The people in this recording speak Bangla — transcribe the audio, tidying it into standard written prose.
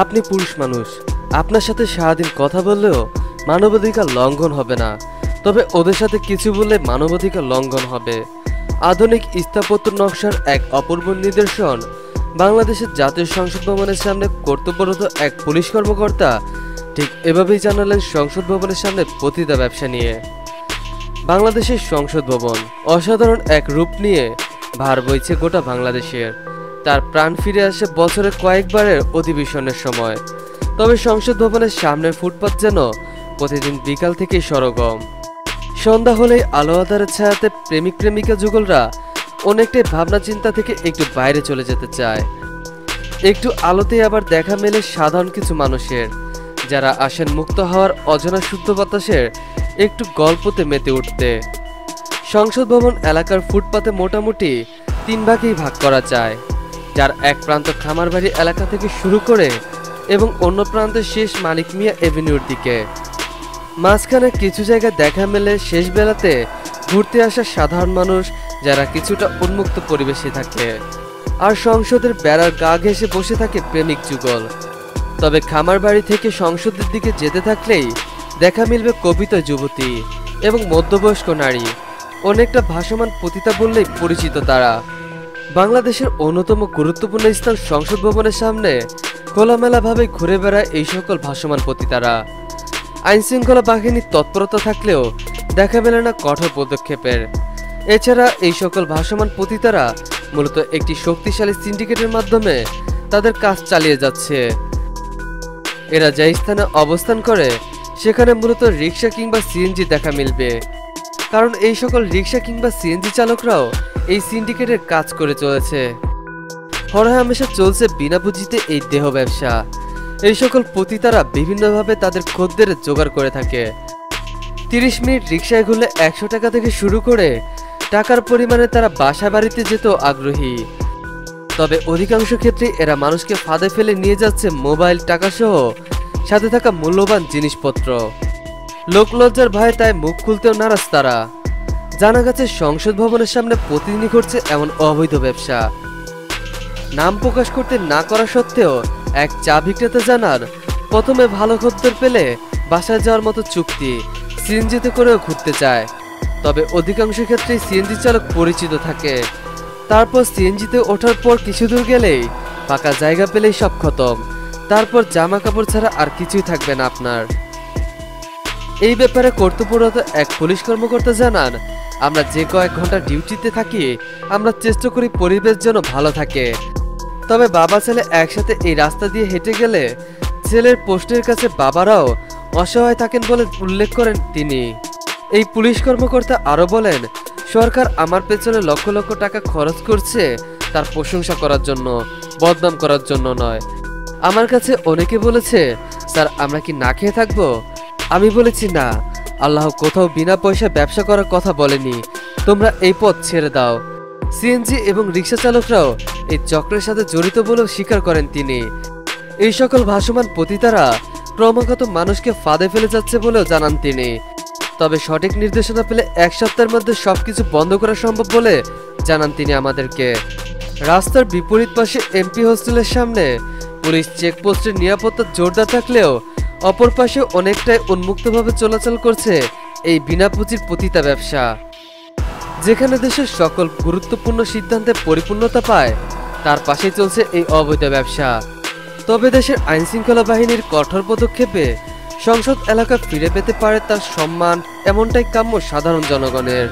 আপনি পুরুষ মানুষ, আপনার সাথে সারাদিন কথা বললেও মানবাধিকার লঙ্ঘন হবে না, তবে ওদের সাথে কিছু বললে মানবাধিকার লঙ্ঘন হবে। আধুনিক স্থাপত্য নকশার এক অপূর্ব নিদর্শন বাংলাদেশের জাতীয় সংসদ ভবনের সামনে কর্তব্যরত এক পুলিশ কর্মকর্তা ঠিক এভাবেই জানালেন সংসদ ভবনের সামনে পতিতা ব্যবসা নিয়ে। বাংলাদেশের সংসদ ভবন অসাধারণ এক রূপ নিয়ে ভার বইছে গোটা বাংলাদেশের। তার প্রাণ ফিরে আসে বছরে কয়েকবারের অধিবেশনের সময়। তবে সংসদ ভবনের সামনের ফুটপাত যেন প্রতিদিন বিকাল থেকেই সরগম। সন্ধ্যা হলেই আলো আঁধারের ছায়াতে প্রেমিক প্রেমিকা যুগলরা অনেকটাই ভাবনা চিন্তা থেকে একটু বাইরে চলে যেতে চায়। একটু আলোতে আবার দেখা মেলে সাধারণ কিছু মানুষের, যারা আসেন মুক্ত হওয়ার অজানা শুদ্ধ বাতাসের একটু গল্পতে মেতে উঠতে। সংসদ ভবন এলাকার ফুটপাতে মোটামুটি 3 ভাগেই ভাগ করা যায়, যার এক প্রান্ত খামারবাড়ি এলাকা থেকে শুরু করে এবং অন্য প্রান্তে শেষ মানিক মিয়া এভিনিউর দিকে। মাঝখানে কিছু জায়গায় দেখা মেলে শেষ বেলাতে ঘুরতে আসা সাধারণ মানুষ, যারা কিছুটা উন্মুক্ত পরিবেশে থাকে। আর সংসদের বেড়ার গা ঘেঁষে বসে থাকে প্রেমিক যুগল। তবে খামার বাড়ি থেকে সংসদের দিকে যেতে থাকলেই দেখা মিলবে কবিতা যুবতী এবং মধ্যবয়স্ক নারী। অনেকটা ভাসমান পতিতা বললেই পরিচিত তারা। বাংলাদেশের অন্যতম গুরুত্বপূর্ণ স্থান সংসদ ভবনের সামনে খোলামেলাভাবে ঘুরে বেড়ায় এই সকল ভাসমান পতিতারা। আইনশৃঙ্খলা বাহিনীর তৎপরতা থাকলেও দেখা মেলে না কঠোর পদক্ষেপের। এছাড়া এই সকল ভাসমান পতিতারা মূলত একটি শক্তিশালী সিন্ডিকেটের মাধ্যমে তাদের কাজ চালিয়ে যাচ্ছে। এরা যে স্থানে অবস্থান করে সেখানে মূলত রিক্সা কিংবা সিএনজি দেখা মিলবে, কারণ এই সকল রিক্সা কিংবা সিএনজি চালকরাও এই সিন্ডিকেটের কাজ করে চলেছে। হরহামেশা চলছে বিনা পুঁজিতে এই দেহ ব্যবসা। এই সকল পতিতারা বিভিন্নভাবে তাদের খদ্দের জোগাড় করে থাকে। 30 মিনিট রিক্সায় ঘুরলে 100 টাকা থেকে শুরু করে টাকার পরিমাণে তারা বাসা বাড়িতে যেত আগ্রহী। তবে অধিকাংশ ক্ষেত্রে এরা মানুষকে ফাঁদে ফেলে নিয়ে যাচ্ছে মোবাইল, টাকা সহ সাথে থাকা মূল্যবান জিনিসপত্র। লোকলজ্জার ভয়ে তাই মুখ খুলতেও নারাজ তারা। জানা গেছে সংসদ ভবনের সামনে প্রতিদিনই ঘটছে এমন অবৈধ ব্যবসা। নাম প্রকাশ করতে না করা সত্ত্বেও এক চা বিক্রেতা জানান, প্রথমে ভালো খদ্দের পেলে বাসায় যাওয়ার মতো চুক্তি সিএনজিতে করেও ঘুরতে চায়। তবে অধিকাংশ ক্ষেত্রেই সিএনজি চালক পরিচিত থাকে। তারপর সিএনজিতে ওঠার পর কিছু দূর গেলেই ফাঁকা জায়গা পেলেই সব খতম। তারপর জামা কাপড় ছাড়া আর কিছুই থাকবে না আপনার। এই ব্যাপারে কর্তব্যরত এক পুলিশ কর্মকর্তা জানান, আমরা যে কয়েক ঘন্টা ডিউটিতে থাকি আমরা চেষ্টা করি পরিবেশ যেন ভালো থাকে। তবে বাবা ছেলে একসাথে এই রাস্তা দিয়ে হেঁটে গেলে ছেলের পোস্টের কাছে বাবারাও অসহায় থাকেন বলে উল্লেখ করেন তিনি। এই পুলিশ কর্মকর্তা আরো বলেন, সরকার আমার পেছনে লক্ষ লক্ষ টাকা খরচ করছে তার প্রশংসা করার জন্য, বদনাম করার জন্য নয়। আমার কাছে অনেকে বলেছে, স্যার আমরা কি না খেয়ে থাকবো? আমি বলেছি না, আল্লাহ কোথাও বিনা পয়সায় ব্যবসা করার কথা বলেনি, তোমরা এই পথ ছেড়ে দাও। সিএনজি এবং রিক্সা চালকরাও এই চক্রের সাথে জড়িত বলেও স্বীকার করেন তিনি। এই সকল ভাসমান পতিতারা ক্রমাগত মানুষকে ফাঁদে ফেলে যাচ্ছে বলেও জানান তিনি। তবে সঠিক নির্দেশনা পেলে 1 সপ্তাহের মধ্যে সবকিছু বন্ধ করা সম্ভব বলে জানান তিনি আমাদেরকে। রাস্তার বিপরীত পাশে এমপি হোস্টেলের সামনে পুলিশ চেকপোস্টের নিরাপত্তা জোরদার থাকলেও অপর পাশে অনেকটাই উন্মুক্তভাবে চলাচল করছে এই বিনা পুঁজির পতিতা ব্যবসা। যেখানে দেশের সকল গুরুত্বপূর্ণ সিদ্ধান্তে পরিপূর্ণতা পায় তার পাশেই চলছে এই অবৈধ ব্যবসা। তবে দেশের আইনশৃঙ্খলা বাহিনীর কঠোর পদক্ষেপে সংসদ এলাকা ফিরে পেতে পারে তার সম্মান, এমনটাই কাম্য সাধারণ জনগণের।